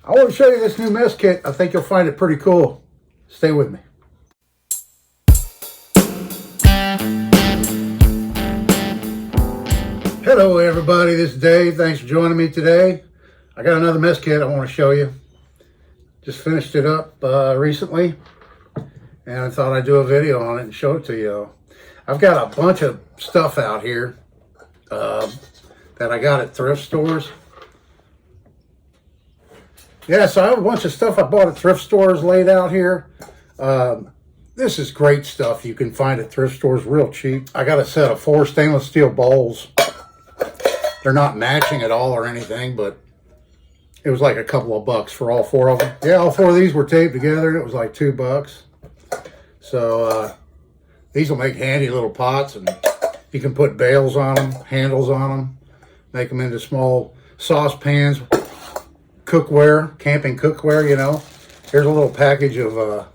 I want to show you this new mess kit. I think you'll find it pretty cool. Stay with me. Hello everybody, this is Dave. Thanks for joining me today. I got another mess kit I want to show you. Just finished it up recently, and I thought I'd do a video on it and show it to you. I've got a bunch of stuff out here that I got at thrift stores. Yeah, so I have a bunch of stuff I bought at thrift stores laid out here. This is great stuff you can find at thrift stores real cheap. I got a set of 4 stainless steel bowls. They're not matching at all or anything, but it was like a couple of bucks for all 4 of them. Yeah, all 4 of these were taped together and it was like $2. So these will make handy little pots, and you can put bales on them, handles on them, make them into small saucepans, cookware, camping cookware, you know. Here's a little package of,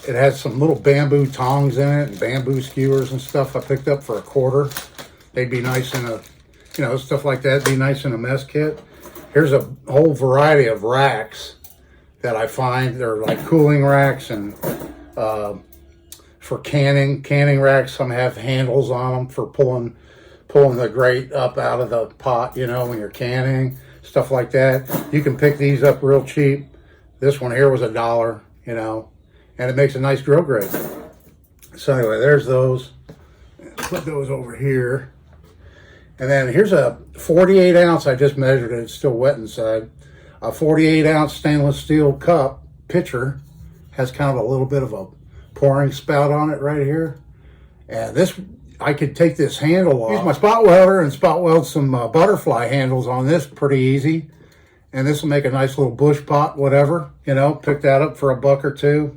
it has some little bamboo tongs in it and bamboo skewers and stuff I picked up for $1. They'd be nice in a, you know, stuff like that, be nice in a mess kit. Here's a whole variety of racks that I find. They're like cooling racks and for canning racks. Some have handles on them for pulling the grate up out of the pot, you know, when you're canning. Stuff like that. You can pick these up real cheap. This one here was $1, you know, and it makes a nice grill grate. So anyway, there's those. Put those over here. And then here's a 48 ounce. I just measured it. It's still wet inside. A 48 ounce stainless steel cup pitcher. Has kind of a little bit of a pouring spout on it right here. And this, I could take this handle off. Use my spot welder and spot weld some butterfly handles on this pretty easy. And this will make a nice little bush pot, whatever, you know, pick that up for $1 or $2.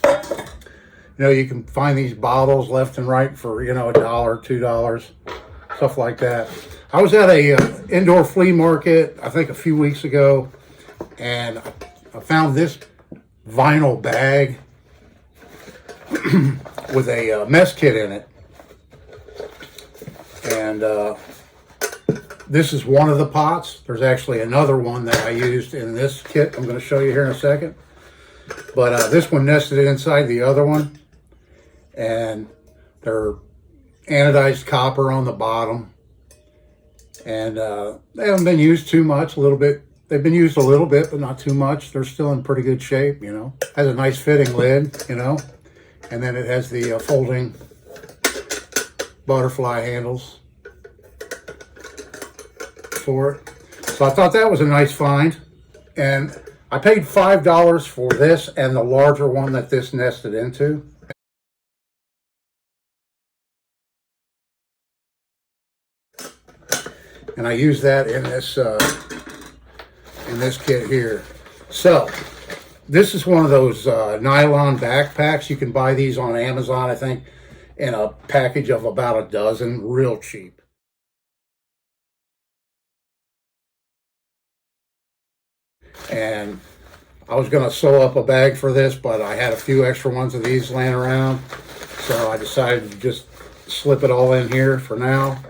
You know, you can find these bottles left and right for, you know, $1, $2, stuff like that. I was at a indoor flea market, I think a few weeks ago, and I found this vinyl bag with a mess kit in it. And this is one of the pots. There's actually another one that I used in this kit I'm going to show you here in a second. But this one nested inside the other one. And they're anodized copper on the bottom. And they haven't been used too much, a little bit. They've been used a little bit, but not too much. They're still in pretty good shape, you know. Has a nice fitting lid, you know. And then it has the folding butterfly handles for it. So I thought that was a nice find. And I paid $5 for this and the larger one that this nested into. And I use that in this kit here. So this is one of those nylon backpacks. You can buy these on Amazon, I think, in a package of about a dozen, real cheap. And I was going to sew up a bag for this, but I had a few extra ones of these laying around. So I decided to just slip it all in here for now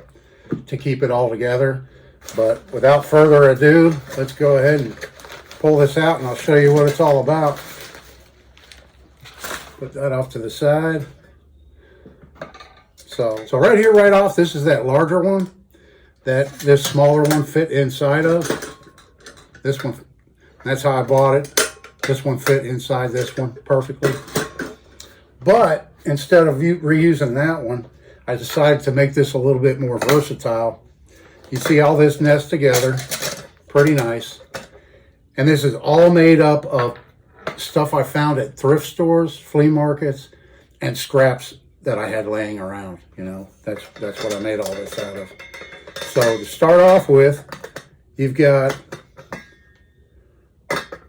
to keep it all together. But without further ado, let's go ahead and pull this out and I'll show you what it's all about. Put that off to the side. So right here, right off, this is that larger one that this smaller one fit inside of. This one, that's how I bought it. This one fit inside this one perfectly. But instead of reusing that one, I decided to make this a little bit more versatile. You see all this nest together, pretty nice. And this is all made up of stuff I found at thrift stores, flea markets, and scraps that I had laying around. You know, that's what I made all this out of. So to start off with, you've got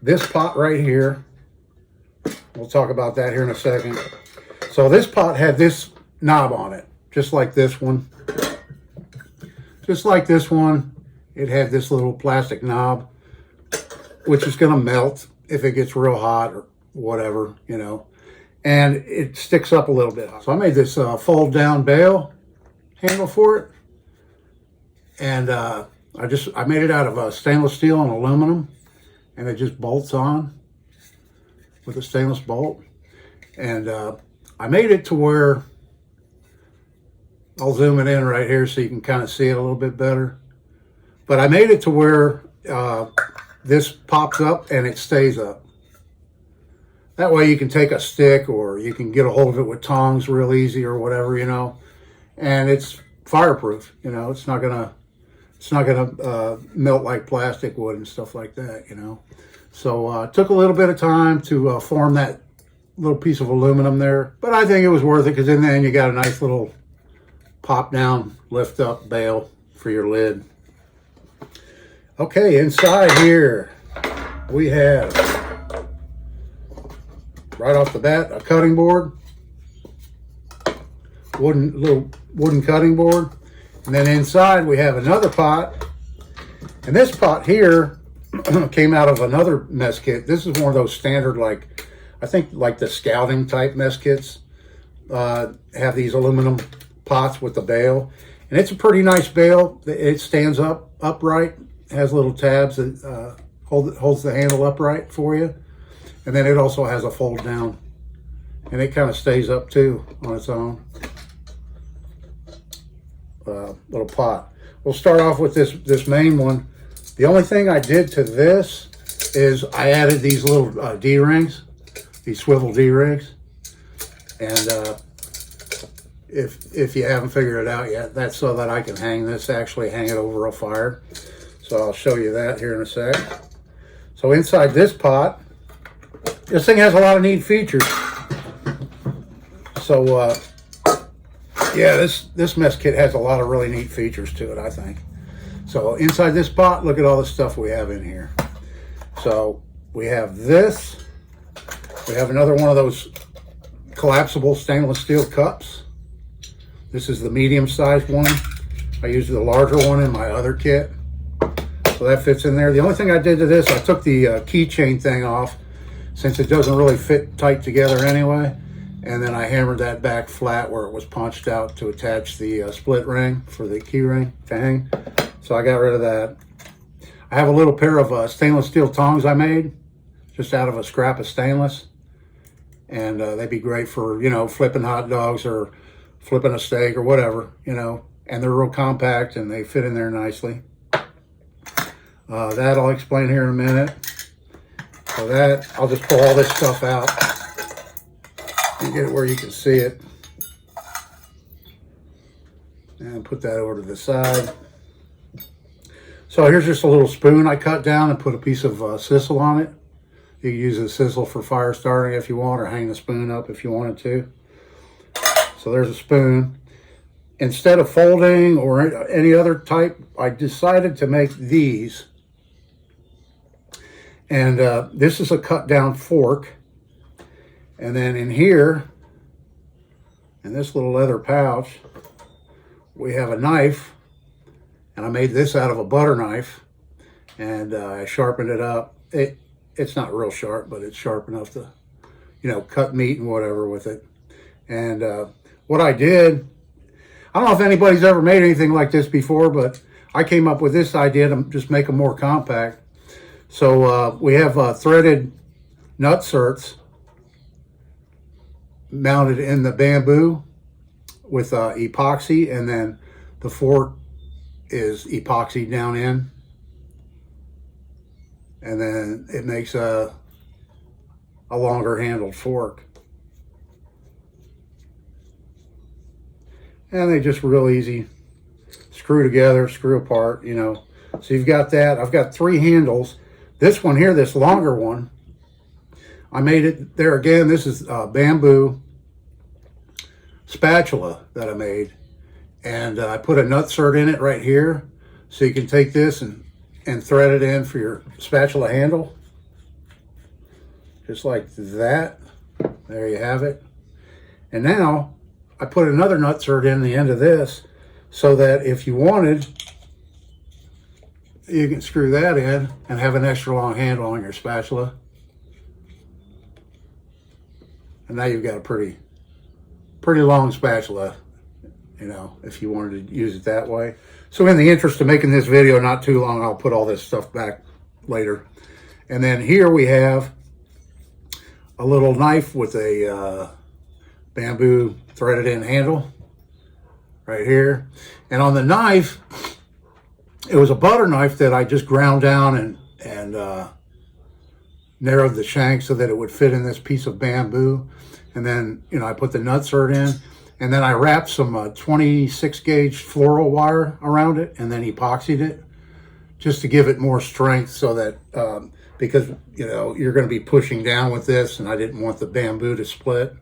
this pot right here. We'll talk about that here in a second. So this pot had this knob on it, just like this one. Just like this one, it had this little plastic knob, which is going to melt if it gets real hot or whatever, you know. And it sticks up a little bit. So I made this fold down bale handle for it. And I made it out of stainless steel and aluminum. and it just bolts on with a stainless bolt. And I made it to where, I'll zoom it in right here so you can kind of see it a little bit better. But I made it to where this pops up and it stays up. That way you can take a stick, or you can get a hold of it with tongs real easy or whatever, you know. And it's fireproof, you know. It's not gonna melt like plastic would and stuff like that, you know. So it took a little bit of time to form that little piece of aluminum there, but I think it was worth it, because in the end you got a nice little pop down, lift up bail for your lid. Okay, inside here we have, right off the bat, a cutting board, little wooden cutting board. And then inside we have another pot. And this pot here came out of another mess kit. This is one of those standard, like, I think like the scouting type mess kits have these aluminum pots with the bail. And it's a pretty nice bail. It stands upright, has little tabs that holds the handle upright for you. And then it also has a fold down. And it kind of stays up too on its own. Little pot. We'll start off with this main one. The only thing I did to this is I added these little D-rings, these swivel D-rings. And if you haven't figured it out yet, that's so that I can hang it over a fire. So I'll show you that here in a sec. So inside this pot, this thing has a lot of neat features. So yeah, this mess kit has a lot of really neat features to it, I think. So inside this pot, look at all the stuff we have in here. So we have this. We have another one of those collapsible stainless steel cups. This is the medium-sized one. I used the larger one in my other kit. So that fits in there. The only thing I did to this, I took the keychain thing off, since it doesn't really fit tight together anyway. And then I hammered that back flat where it was punched out to attach the split ring for the key ring to hang. So I got rid of that. I have a little pair of stainless steel tongs I made just out of a scrap of stainless. And they'd be great for, you know, flipping hot dogs or flipping a steak or whatever, you know. And they're real compact and they fit in there nicely. That I'll explain here in a minute. So that, I'll just pull all this stuff out and get it where you can see it. And put that over to the side. So here's just a little spoon I cut down and put a piece of sisal on it. You can use the sisal for fire starting if you want, or hang the spoon up if you wanted to. So there's a spoon. Instead of folding or any other type, I decided to make these. And this is a cut down fork. And then in here, in this little leather pouch, we have a knife. And I made this out of a butter knife. And I sharpened it up. It's not real sharp, but it's sharp enough to, you know, cut meat and whatever with it. And what I did, I don't know if anybody's ever made anything like this before, but I came up with this idea to just make them more compact. So we have threaded nut certs mounted in the bamboo with epoxy, and then the fork is epoxy down in. And then it makes a longer handled fork. And they just real easy screw together, screw apart, you know. So you've got that. I've got 3 handles. This one here, this longer one, I made it there again. This is a bamboo spatula that I made. And I put a nut cert in it right here. So you can take this and thread it in for your spatula handle. Just like that. There you have it. And now I put another nut cert in the end of this so that if you wanted, you can screw that in and have an extra long handle on your spatula. And now you've got a pretty long spatula, you know, if you wanted to use it that way. So in the interest of making this video not too long, I'll put all this stuff back later. And then here we have a little knife with a bamboo threaded in handle right here. And on the knife, it was a butter knife that I just ground down and narrowed the shank so that it would fit in this piece of bamboo. And then, you know, I put the nutsert in, and then I wrapped some 26 gauge floral wire around it and then epoxied it just to give it more strength, so that, because, you know, you're going to be pushing down with this, and I didn't want the bamboo to split.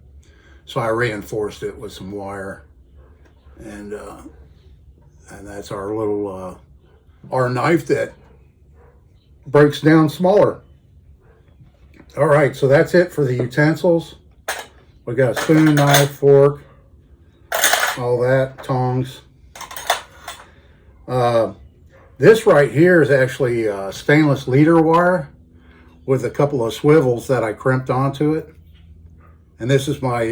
So I reinforced it with some wire. And that's our little, our knife that breaks down smaller. All right, so that's it for the utensils. We got a spoon, knife, fork, all that, tongs. This right here is actually stainless leader wire with a couple of swivels that I crimped onto it. And this is my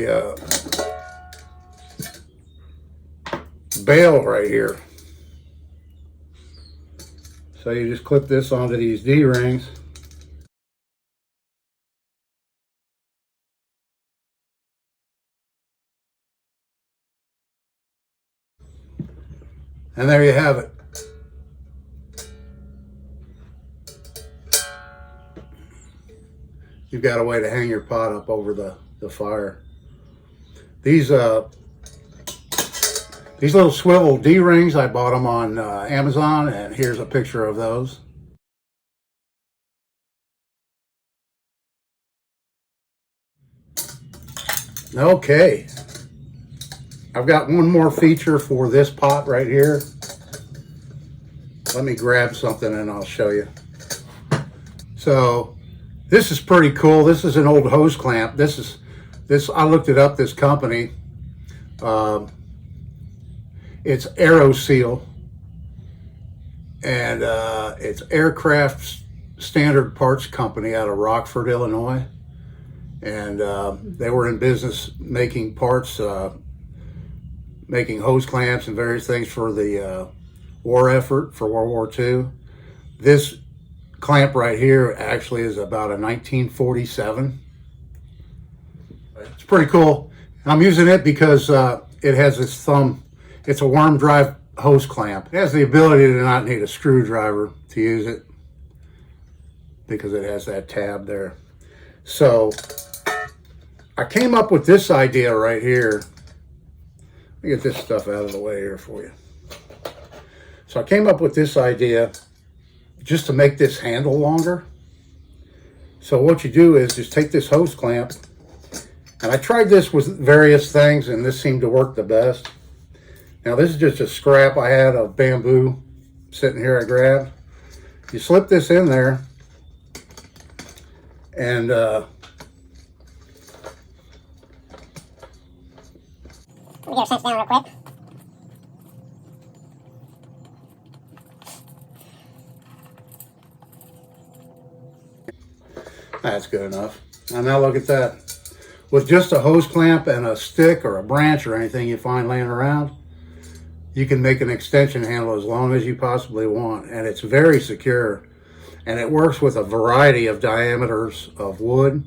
bail right here. So you just clip this onto these D-rings. And there you have it. You've got a way to hang your pot up over the fire. These little swivel D-rings, I bought them on Amazon, and here's a picture of those. Okay. I've got one more feature for this pot right here. Let me grab something and I'll show you. So this is pretty cool. This is an old hose clamp. This I looked it up, this company. It's AeroSeal, and it's Aircraft Standard Parts Company out of Rockford, Illinois. And they were in business making parts, making hose clamps and various things for the war effort for World War II. This clamp right here actually is about a 1947. It's pretty cool. I'm using it because it has this thumb. It's a worm drive hose clamp. It has the ability to not need a screwdriver to use it because it has that tab there. So I came up with this idea right here. Let me get this stuff out of the way here for you. So I came up with this idea just to make this handle longer. So what you do is just take this hose clamp, and I tried this with various things, and this seemed to work the best. Now this is just a scrap I had of bamboo sitting here I grabbed. You slip this in there, and Let me get our scents down real quick. that's good enough. And now look at that. With just a hose clamp and a stick or a branch or anything you find laying around, you can make an extension handle as long as you possibly want. And it's very secure. And it works with a variety of diameters of wood.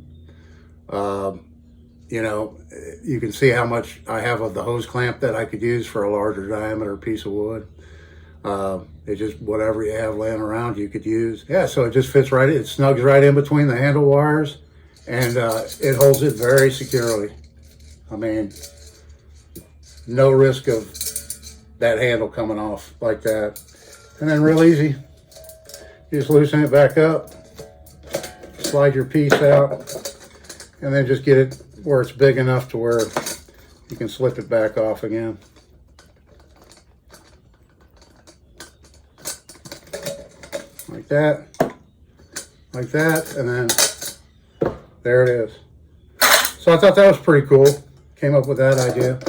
You know, you can see how much I have of the hose clamp that I could use for a larger diameter piece of wood. It's just whatever you have laying around you could use. Yeah, so it just fits right, it snugs right in between the handle wires, and it holds it very securely. I mean, no risk of that handle coming off like that. And then real easy, you just loosen it back up, slide your piece out, and then just get it where it's big enough to where you can slip it back off again. Like that, and then there it is. So I thought that was pretty cool. Came up with that idea.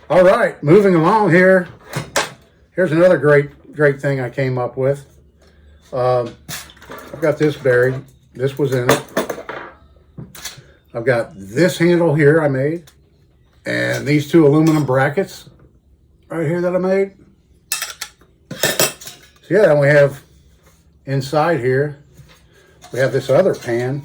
All right, moving along here. Here's another great thing I came up with. I've got this buried. This was in it. I've got this handle here I made, and these two aluminum brackets right here that I made. So yeah, then we have inside here we have this other pan.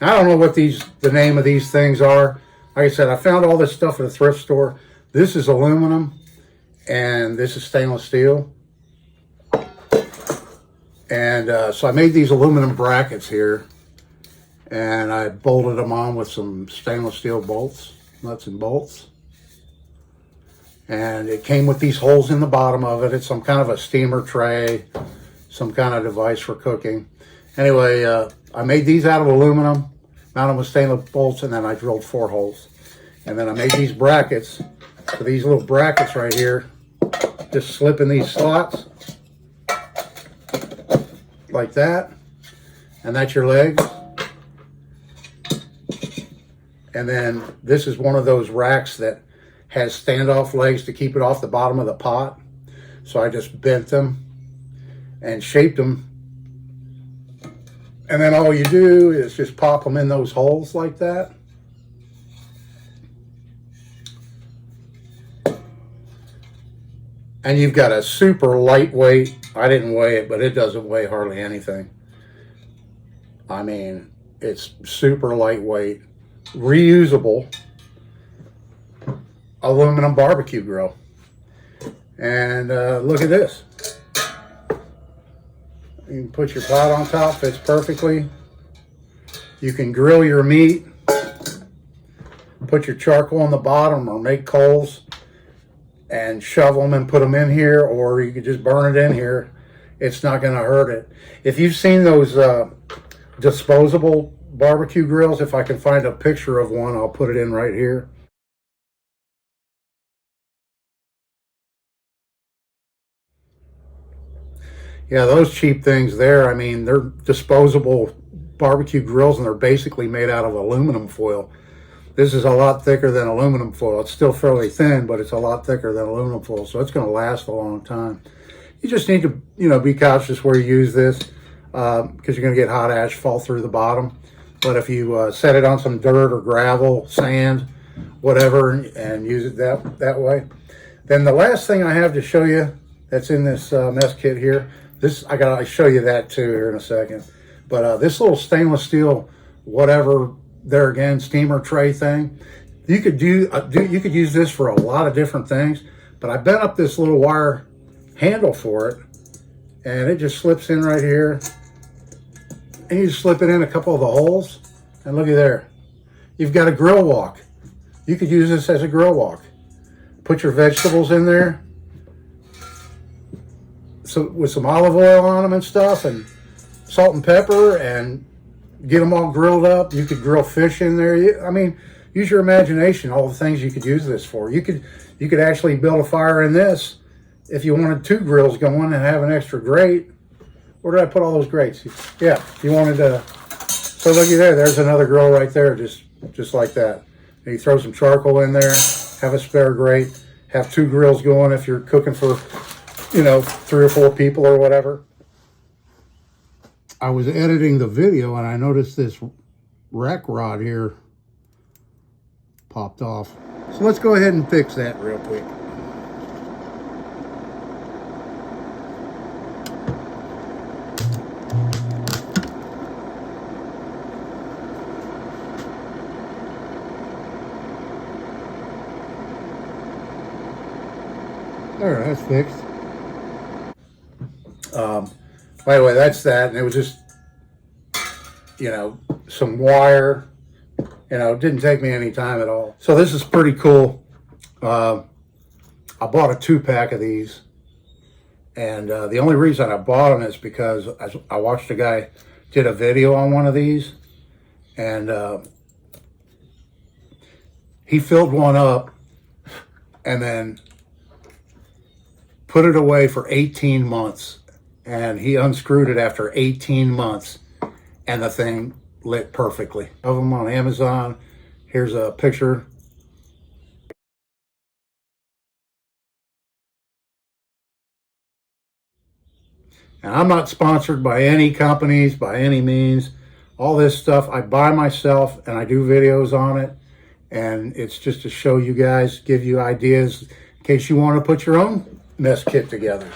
Now, I don't know what the name of these things are. Like I said, I found all this stuff at a thrift store. This is aluminum, and this is stainless steel. And so I made these aluminum brackets here, and I bolted them on with some stainless steel bolts, nuts and bolts. And it came with these holes in the bottom of it. It's some kind of a steamer tray, some kind of device for cooking. Anyway, I made these out of aluminum, mounted them with stainless bolts, and then I drilled 4 holes. And then I made these brackets. So these little brackets right here, just slip in these slots like that, and that's your legs. And then this is one of those racks that has standoff legs to keep it off the bottom of the pot. So I just bent them and shaped them, and then all you do is just pop them in those holes like that. And you've got a super lightweight, I didn't weigh it, but it doesn't weigh hardly anything. I mean, it's super lightweight, reusable aluminum barbecue grill. And look at this. You can put your pot on top, fits perfectly. You can grill your meat, put your charcoal on the bottom, or make coals and shovel them and put them in here, or you could just burn it in here. It's not going to hurt it. If you've seen those disposable barbecue grills, if I can find a picture of one, I'll put it in right here. Yeah, those cheap things there, I mean, they're disposable barbecue grills, and they're basically made out of aluminum foil. This is a lot thicker than aluminum foil. It's still fairly thin, but it's a lot thicker than aluminum foil, so it's going to last a long time. You just need to, be cautious where you use this, because you're going to get hot ash fall through the bottom. But if you set it on some dirt or gravel, sand, whatever, and use it that way. Then the last thing I have to show you that's in this mess kit here, I gotta show you that too here in a second. But this little stainless steel, whatever, there again, steamer tray thing, you could you could use this for a lot of different things. But I bent up this little wire handle for it, and it just slips in right here. And you just slip it in a couple of the holes, and looky there. You've got a grill wok. You could use this as a grill wok. Put your vegetables in there, so with some olive oil on them and stuff, and salt and pepper, and get them all grilled up. You could grill fish in there. I mean, use your imagination, all the things you could use this for. You could actually build a fire in this if you wanted 2 grills going and have an extra grate. Where did I put all those grates? Yeah, if you wanted to. So looky there, there's another grill right there, just like that. And you throw some charcoal in there, have a spare grate, have 2 grills going if you're cooking for, 3 or 4 people or whatever. I was editing the video and I noticed this rack rod here popped off. So let's go ahead and fix that real quick. There, that's fixed. By the way, that's that, and it was just, some wire. It didn't take me any time at all. So this is pretty cool. I bought a 2-pack of these, and the only reason I bought them is because I watched a guy did a video on one of these, and he filled one up and then put it away for 18 months. And he unscrewed it after 18 months, and the thing lit perfectly. Of them on Amazon. Here's a picture. And I'm not sponsored by any companies by any means. All this stuff I buy myself, and I do videos on it. And it's just to show you guys, give you ideas in case you want to put your own mess kit together,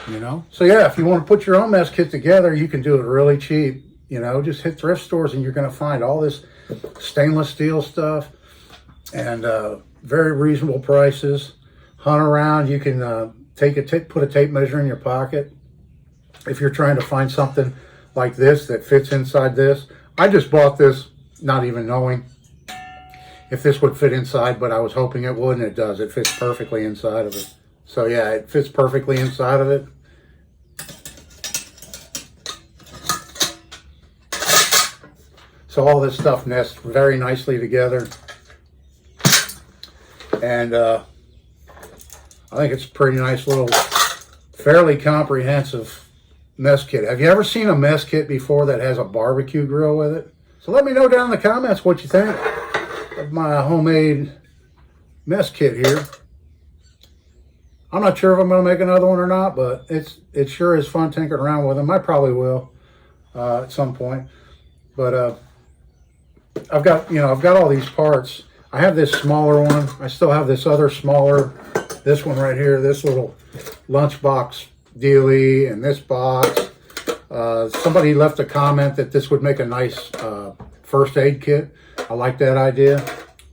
So yeah, if you want to put your own mess kit together, you can do it really cheap. You know, just hit thrift stores and you're going to find all this stainless steel stuff and very reasonable prices. Hunt around. You can put a tape measure in your pocket if you're trying to find something like this that fits inside this. I just bought this not even knowing if this would fit inside, but I was hoping it would, and it does. It fits perfectly inside of it. So yeah, it fits perfectly inside of it. So all this stuff nests very nicely together. And I think it's a pretty nice little, fairly comprehensive mess kit. Have you ever seen a mess kit before that has a barbecue grill with it? So let me know down in the comments what you think of my homemade mess kit here. I'm not sure if I'm going to make another one or not, but it sure is fun tinkering around with them. I probably will at some point. But I've got all these parts. I have this smaller one. I still have this other smaller, this one right here, this little lunchbox dealie, and this box. Somebody left a comment that this would make a nice first aid kit. I like that idea.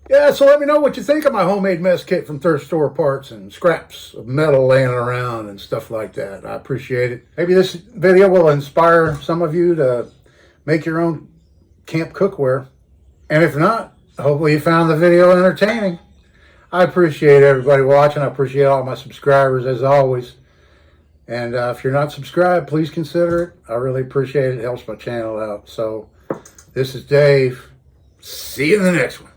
Yeah, so let me know what you think of my homemade mess kit from thrift store parts and scraps of metal laying around and stuff like that. I appreciate it. Maybe this video will inspire some of you to make your own camp cookware. And if not, hopefully you found the video entertaining. I appreciate everybody watching. I appreciate all my subscribers as always. And if you're not subscribed, please consider it. I really appreciate it. It helps my channel out. So this is Dave. See you in the next one.